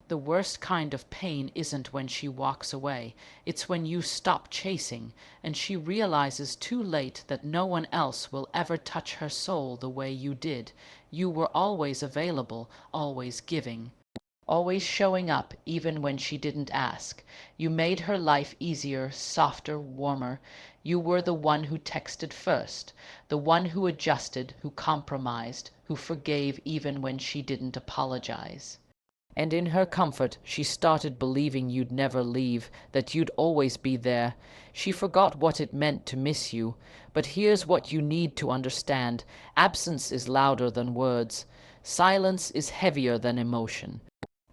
The worst kind of pain isn't when she walks away. It's when you stop chasing and she realizes too late that no one else will ever touch her soul the way you did. You were always available, always giving, always showing up even when she didn't ask. You made her life easier, softer, warmer. You were the one who texted first, the one who adjusted, who compromised, who forgave even when she didn't apologize. And in her comfort, she started believing you'd never leave, that you'd always be there. She forgot what it meant to miss you. But here's what you need to understand. Absence is louder than words. Silence is heavier than emotion.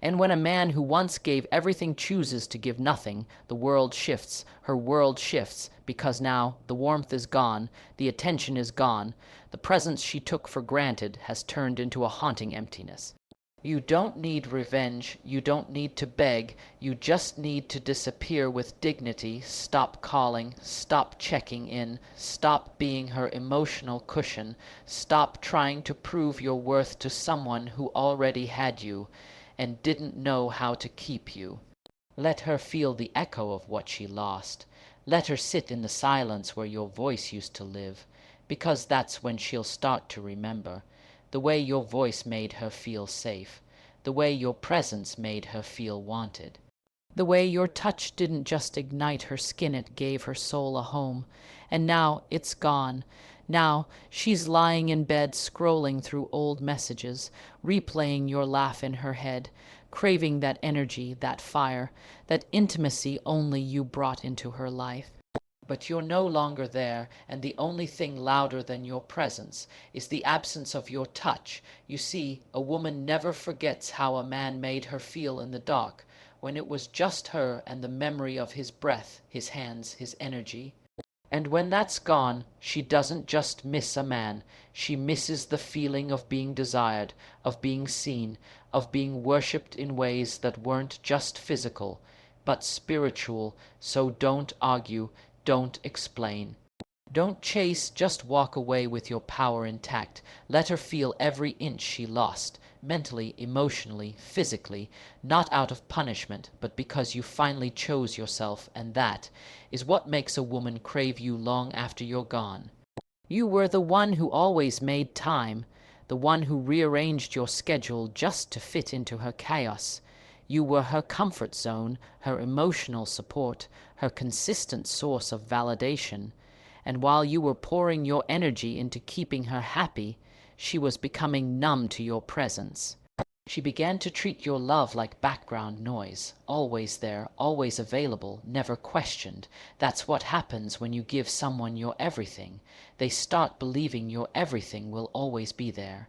And when a man who once gave everything chooses to give nothing, the world shifts, her world shifts, because now the warmth is gone, the attention is gone, the presence she took for granted has turned into a haunting emptiness. You don't need revenge, you don't need to beg, you just need to disappear with dignity, stop calling, stop checking in, stop being her emotional cushion, stop trying to prove your worth to someone who already had you and didn't know how to keep you. Let her feel the echo of what she lost. Let her sit in the silence where your voice used to live, because that's when she'll start to remember. The way your voice made her feel safe, the way your presence made her feel wanted, the way your touch didn't just ignite her skin, it gave her soul a home. And now it's gone. Now she's lying in bed scrolling through old messages, replaying your laugh in her head, craving that energy, that fire, that intimacy only you brought into her life. But you're no longer there, and the only thing louder than your presence is the absence of your touch. You see, a woman never forgets how a man made her feel in the dark, when it was just her and the memory of his breath, his hands, his energy. And when that's gone, she doesn't just miss a man, she misses the feeling of being desired, of being seen, of being worshipped in ways that weren't just physical, but spiritual. So don't argue. Don't explain. Don't chase, just walk away with your power intact. Let her feel every inch she lost, mentally, emotionally, physically, not out of punishment, but because you finally chose yourself, and that is what makes a woman crave you long after you're gone. You were the one who always made time, the one who rearranged your schedule just to fit into her chaos. You were her comfort zone, her emotional support, her consistent source of validation. And while you were pouring your energy into keeping her happy, she was becoming numb to your presence. She began to treat your love like background noise, always there, always available, never questioned. That's what happens when you give someone your everything. They start believing your everything will always be there.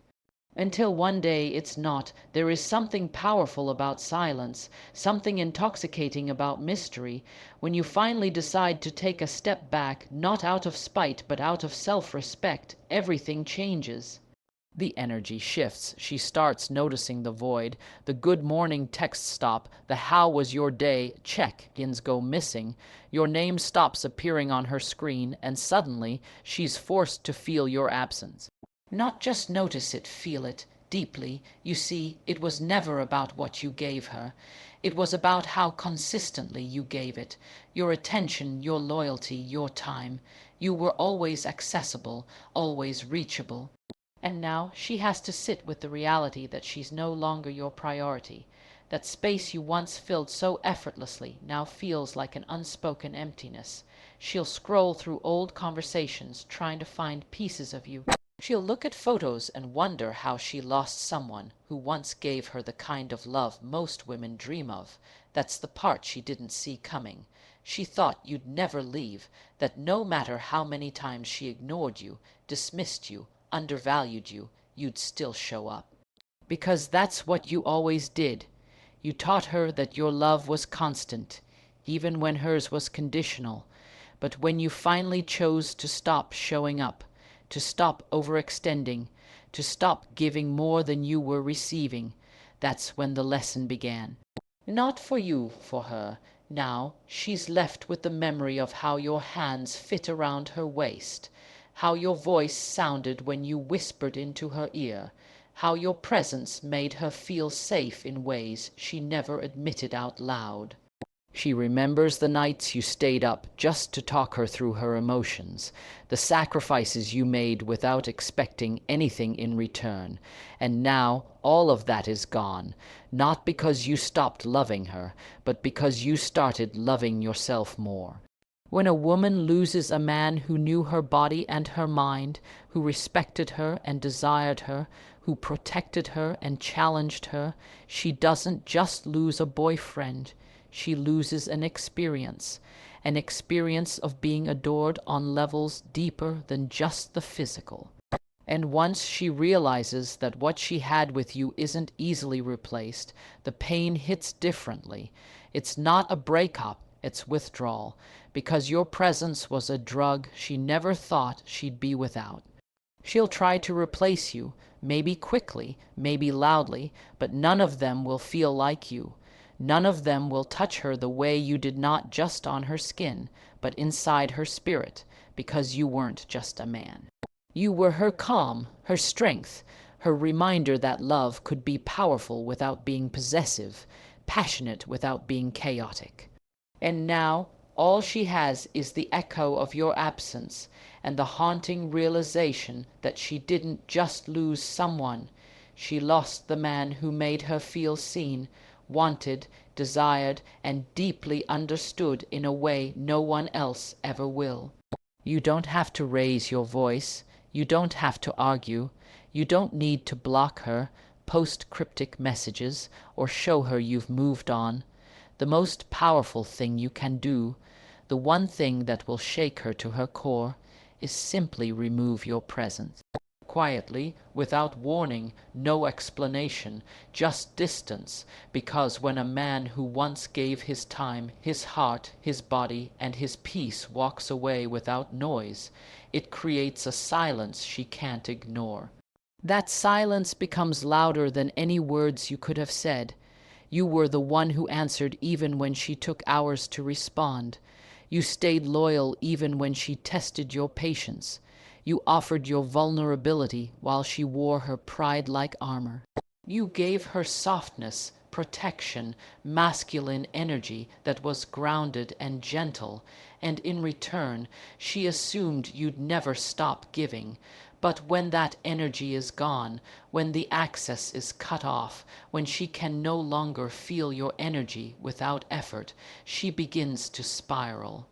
Until one day it's not. There is something powerful about silence, something intoxicating about mystery. When you finally decide to take a step back, not out of spite but out of self-respect, everything changes. The energy shifts. She starts noticing the void. The good morning texts stop. The how was your day check-ins go missing. Your name stops appearing on her screen, and suddenly she's forced to feel your absence. Not just notice it, feel it deeply. You see, it was never about what you gave her. It was about how consistently you gave it. Your attention, your loyalty, your time. You were always accessible, always reachable. And now she has to sit with the reality that she's no longer your priority. That space you once filled so effortlessly now feels like an unspoken emptiness. She'll scroll through old conversations trying to find pieces of you. She'll look at photos and wonder how she lost someone who once gave her the kind of love most women dream of. That's the part she didn't see coming. She thought you'd never leave, that no matter how many times she ignored you, dismissed you, undervalued you, you'd still show up. Because that's what you always did. You taught her that your love was constant, even when hers was conditional. But when you finally chose to stop showing up, to stop overextending, to stop giving more than you were receiving, that's when the lesson began. Not for you, for her. Now she's left with the memory of how your hands fit around her waist, how your voice sounded when you whispered into her ear, how your presence made her feel safe in ways she never admitted out loud. She remembers the nights you stayed up just to talk her through her emotions, the sacrifices you made without expecting anything in return. And now all of that is gone, not because you stopped loving her, but because you started loving yourself more. When a woman loses a man who knew her body and her mind, who respected her and desired her, who protected her and challenged her, she doesn't just lose a boyfriend. She loses an experience of being adored on levels deeper than just the physical. And once she realizes that what she had with you isn't easily replaced, the pain hits differently. It's not a breakup, it's withdrawal, because your presence was a drug she never thought she'd be without. She'll try to replace you, maybe quickly, maybe loudly, but none of them will feel like you. None of them will touch her the way you did, not just on her skin, but inside her spirit, because you weren't just a man. You were her calm, her strength, her reminder that love could be powerful without being possessive, passionate without being chaotic. And now all she has is the echo of your absence and the haunting realization that she didn't just lose someone, she lost the man who made her feel seen, wanted, desired, and deeply understood in a way no one else ever will. You don't have to raise your voice. You don't have to argue. You don't need to block her, post cryptic messages, or show her you've moved on. The most powerful thing you can do, the one thing that will shake her to her core, is simply remove your presence. Quietly, without warning, no explanation, just distance, because when a man who once gave his time, his heart, his body, and his peace walks away without noise, it creates a silence she can't ignore. That silence becomes louder than any words you could have said. You were the one who answered even when she took hours to respond. You stayed loyal even when she tested your patience. You offered your vulnerability while she wore her pride like armor. You gave her softness, protection, masculine energy that was grounded and gentle, and in return she assumed you'd never stop giving. But when that energy is gone, when the access is cut off, when she can no longer feel your energy without effort, she begins to spiral.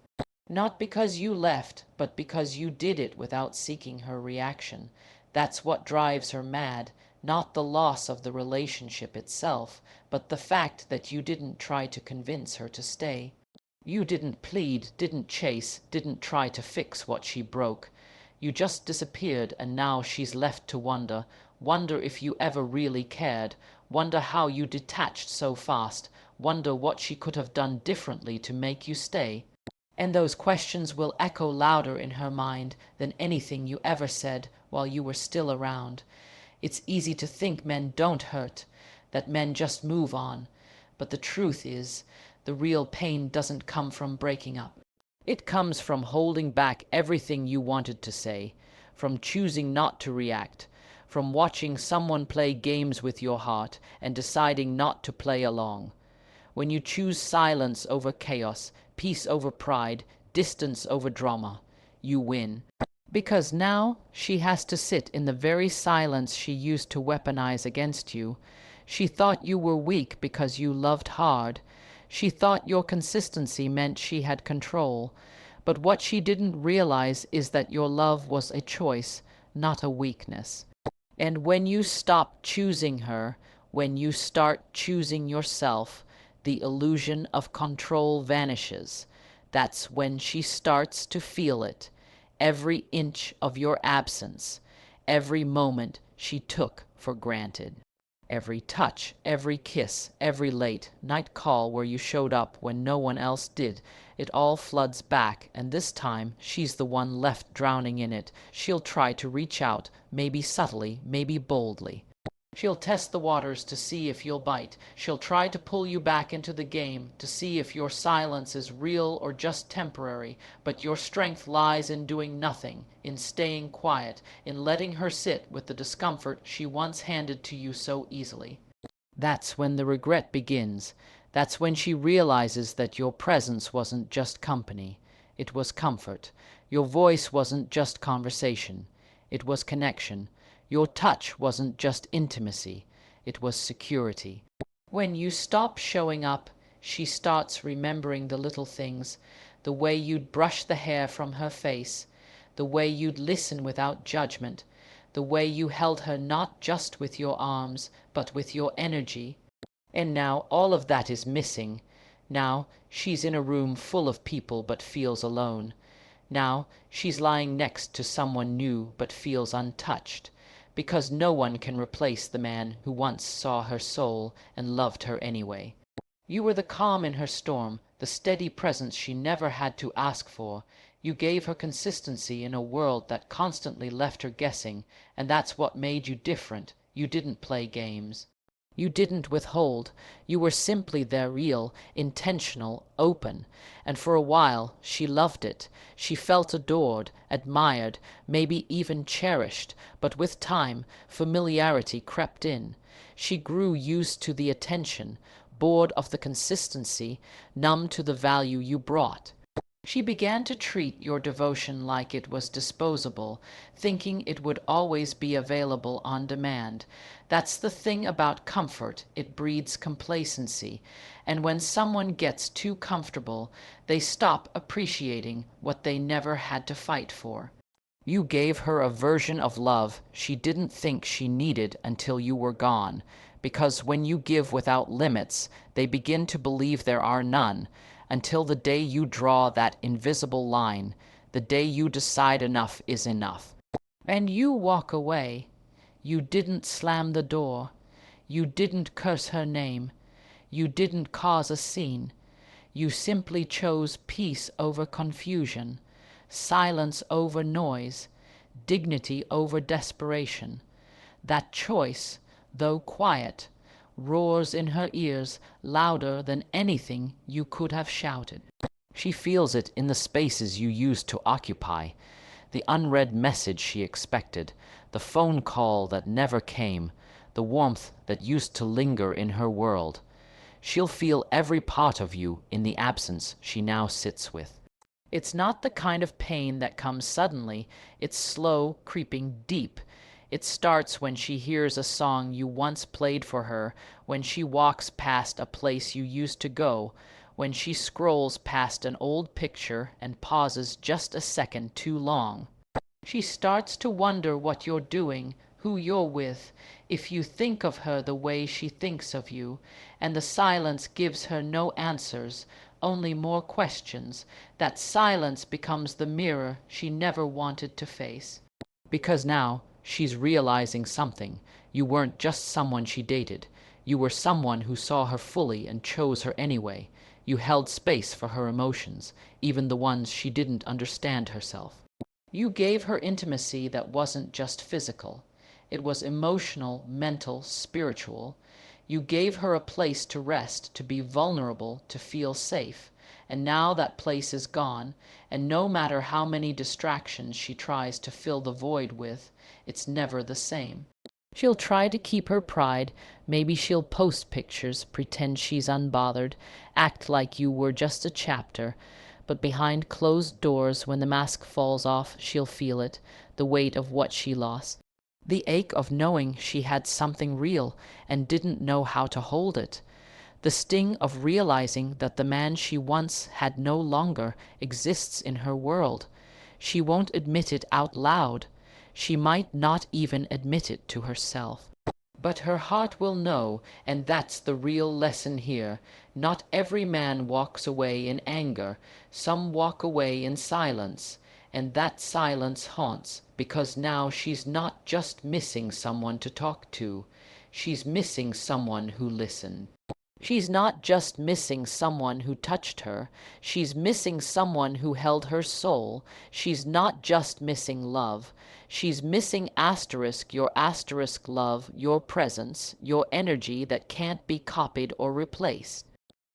Not because you left, but because you did it without seeking her reaction. That's what drives her mad, not the loss of the relationship itself, but the fact that you didn't try to convince her to stay. You didn't plead, didn't chase, didn't try to fix what she broke. You just disappeared, and now she's left to wonder if you ever really cared, wonder how you detached so fast, wonder what she could have done differently to make you stay. And those questions will echo louder in her mind than anything you ever said while you were still around. It's easy to think men don't hurt, that men just move on. But the truth is, the real pain doesn't come from breaking up. It comes from holding back everything you wanted to say, from choosing not to react, from watching someone play games with your heart and deciding not to play along. When you choose silence over chaos, peace over pride, distance over drama, you win. Because now she has to sit in the very silence she used to weaponize against you. She thought you were weak because you loved hard. She thought your consistency meant she had control. But what she didn't realize is that your love was a choice, not a weakness. And when you stop choosing her, when you start choosing yourself, the illusion of control vanishes. That's when she starts to feel it. Every inch of your absence, every moment she took for granted. Every touch, every kiss, every late night call where you showed up when no one else did, it all floods back, and this time she's the one left drowning in it. She'll try to reach out, maybe subtly, maybe boldly. She'll test the waters to see if you'll bite. She'll try to pull you back into the game to see if your silence is real or just temporary. But your strength lies in doing nothing, in staying quiet, in letting her sit with the discomfort she once handed to you so easily. That's when the regret begins. That's when she realizes that your presence wasn't just company, it was comfort. Your voice wasn't just conversation, it was connection. Your touch wasn't just intimacy, it was security. When you stop showing up, she starts remembering the little things, the way you'd brush the hair from her face, the way you'd listen without judgment, the way you held her not just with your arms, but with your energy. And now all of that is missing. Now she's in a room full of people but feels alone. Now she's lying next to someone new but feels untouched, because no one can replace the man who once saw her soul and loved her anyway. You were the calm in her storm, the steady presence she never had to ask for. You gave her consistency in a world that constantly left her guessing, and that's what made you different. You didn't play games. You didn't withhold. You were simply there, real, intentional, open. And for a while she loved it. She felt adored, admired, maybe even cherished. But with time, familiarity crept in. She grew used to the attention, bored of the consistency, numb to the value you brought. She began to treat your devotion like it was disposable, thinking it would always be available on demand. That's the thing about comfort, it breeds complacency, and when someone gets too comfortable, they stop appreciating what they never had to fight for. You gave her a version of love she didn't think she needed until you were gone, because when you give without limits, they begin to believe there are none, until the day you draw that invisible line, the day you decide enough is enough. And you walk away. You didn't slam the door. You didn't curse her name. You didn't cause a scene. You simply chose peace over confusion, silence over noise, dignity over desperation. That choice, though quiet, roars in her ears louder than anything you could have shouted. She feels it in the spaces you used to occupy, the unread message she expected, the phone call that never came, the warmth that used to linger in her world. She'll feel every part of you in the absence she now sits with. It's not the kind of pain that comes suddenly, it's slow, creeping deep. It starts when she hears a song you once played for her, when she walks past a place you used to go, when she scrolls past an old picture and pauses just a second too long. She starts to wonder what you're doing, who you're with, if you think of her the way she thinks of you, and the silence gives her no answers, only more questions. That silence becomes the mirror she never wanted to face. Because now she's realizing something. You weren't just someone she dated. You were someone who saw her fully and chose her anyway. You held space for her emotions, even the ones she didn't understand herself. You gave her intimacy that wasn't just physical. It was emotional, mental, spiritual. You gave her a place to rest, to be vulnerable, to feel safe. And now that place is gone, and no matter how many distractions she tries to fill the void with, it's never the same. She'll try to keep her pride. Maybe she'll post pictures, pretend she's unbothered, act like you were just a chapter. But behind closed doors, when the mask falls off, she'll feel it, the weight of what she lost. The ache of knowing she had something real and didn't know how to hold it. The sting of realizing that the man she once had no longer exists in her world. She won't admit it out loud. She might not even admit it to herself. But her heart will know, and that's the real lesson here. Not every man walks away in anger. Some walk away in silence. And that silence haunts, because now she's not just missing someone to talk to. She's missing someone who listened. She's not just missing someone who touched her, she's missing someone who held her soul. She's not just missing love, she's missing your asterisk love, your presence, your energy that can't be copied or replaced.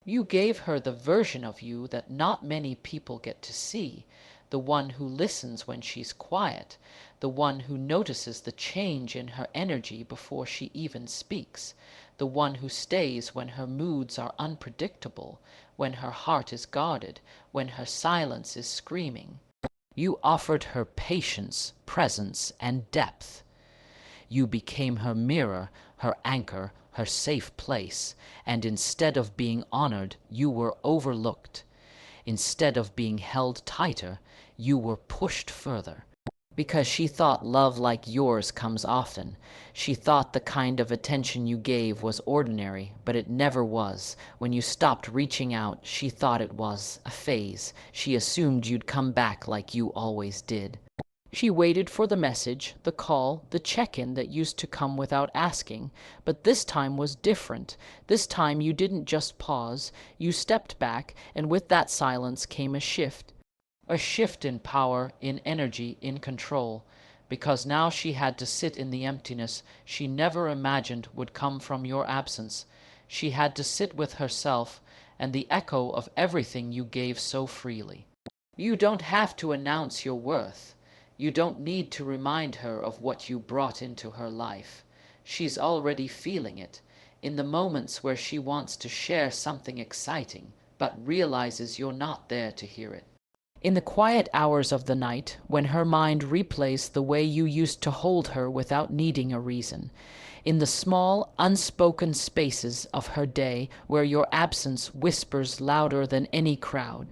You gave her the version of you that not many people get to see, the one who listens when she's quiet, the one who notices the change in her energy before she even speaks, the one who stays when her moods are unpredictable, when her heart is guarded, when her silence is screaming. You offered her patience, presence, and depth. You became her mirror, her anchor, her safe place, and instead of being honored, you were overlooked. Instead of being held tighter, you were pushed further. Because she thought love like yours comes often. She thought the kind of attention you gave was ordinary, but it never was. When you stopped reaching out, she thought it was a phase. She assumed you'd come back like you always did. She waited for the message, the call, the check-in that used to come without asking, but this time was different. This time you didn't just pause, you stepped back, and with that silence came a shift. A shift in power, in energy, in control, because now she had to sit in the emptiness she never imagined would come from your absence. She had to sit with herself and the echo of everything you gave so freely. You don't have to announce your worth. You don't need to remind her of what you brought into her life. She's already feeling it, in the moments where she wants to share something exciting, but realizes you're not there to hear it. In the quiet hours of the night, when her mind replays the way you used to hold her without needing a reason. In the small, unspoken spaces of her day where your absence whispers louder than any crowd.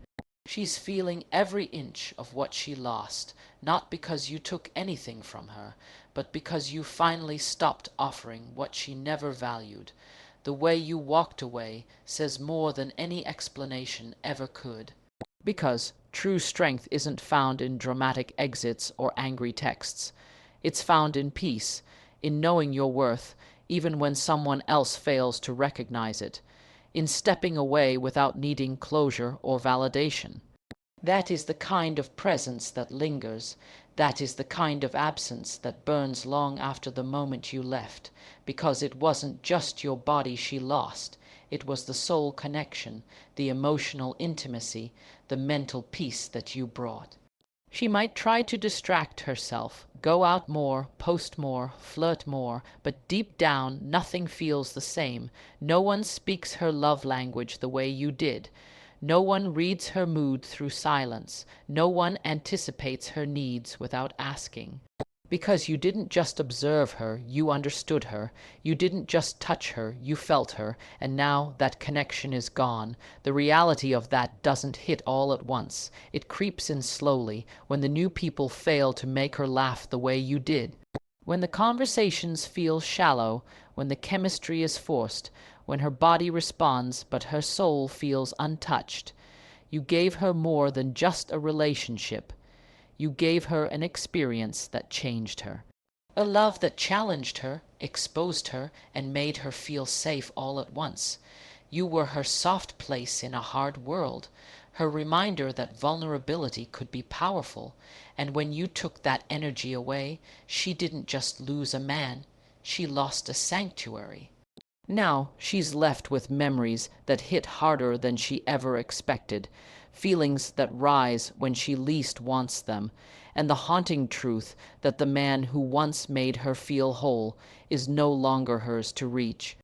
She's feeling every inch of what she lost, not because you took anything from her, but because you finally stopped offering what she never valued. The way you walked away says more than any explanation ever could. Because true strength isn't found in dramatic exits or angry texts. It's found in peace, in knowing your worth, even when someone else fails to recognize it, in stepping away without needing closure or validation. That is the kind of presence that lingers. That is the kind of absence that burns long after the moment you left, because it wasn't just your body she lost. It was the soul connection, the emotional intimacy, the mental peace that you brought. She might try to distract herself, go out more, post more, flirt more, but deep down nothing feels the same. No one speaks her love language the way you did. No one reads her mood through silence. No one anticipates her needs without asking. Because you didn't just observe her, you understood her. You didn't just touch her, you felt her, and now that connection is gone. The reality of that doesn't hit all at once. It creeps in slowly, when the new people fail to make her laugh the way you did. When the conversations feel shallow, when the chemistry is forced, when her body responds but her soul feels untouched. You gave her more than just a relationship. You gave her an experience that changed her. A love that challenged her, exposed her, and made her feel safe all at once. You were her soft place in a hard world, her reminder that vulnerability could be powerful, and when you took that energy away, she didn't just lose a man, she lost a sanctuary. Now she's left with memories that hit harder than she ever expected, feelings that rise when she least wants them, and the haunting truth that the man who once made her feel whole is no longer hers to reach.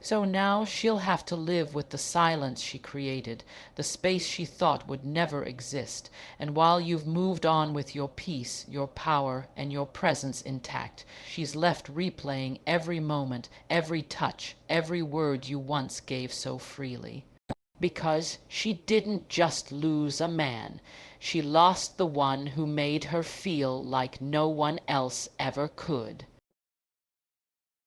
So now she'll have to live with the silence she created, the space she thought would never exist, and while you've moved on with your peace, your power, and your presence intact, she's left replaying every moment, every touch, every word you once gave so freely. Because she didn't just lose a man, she lost the one who made her feel like no one else ever could.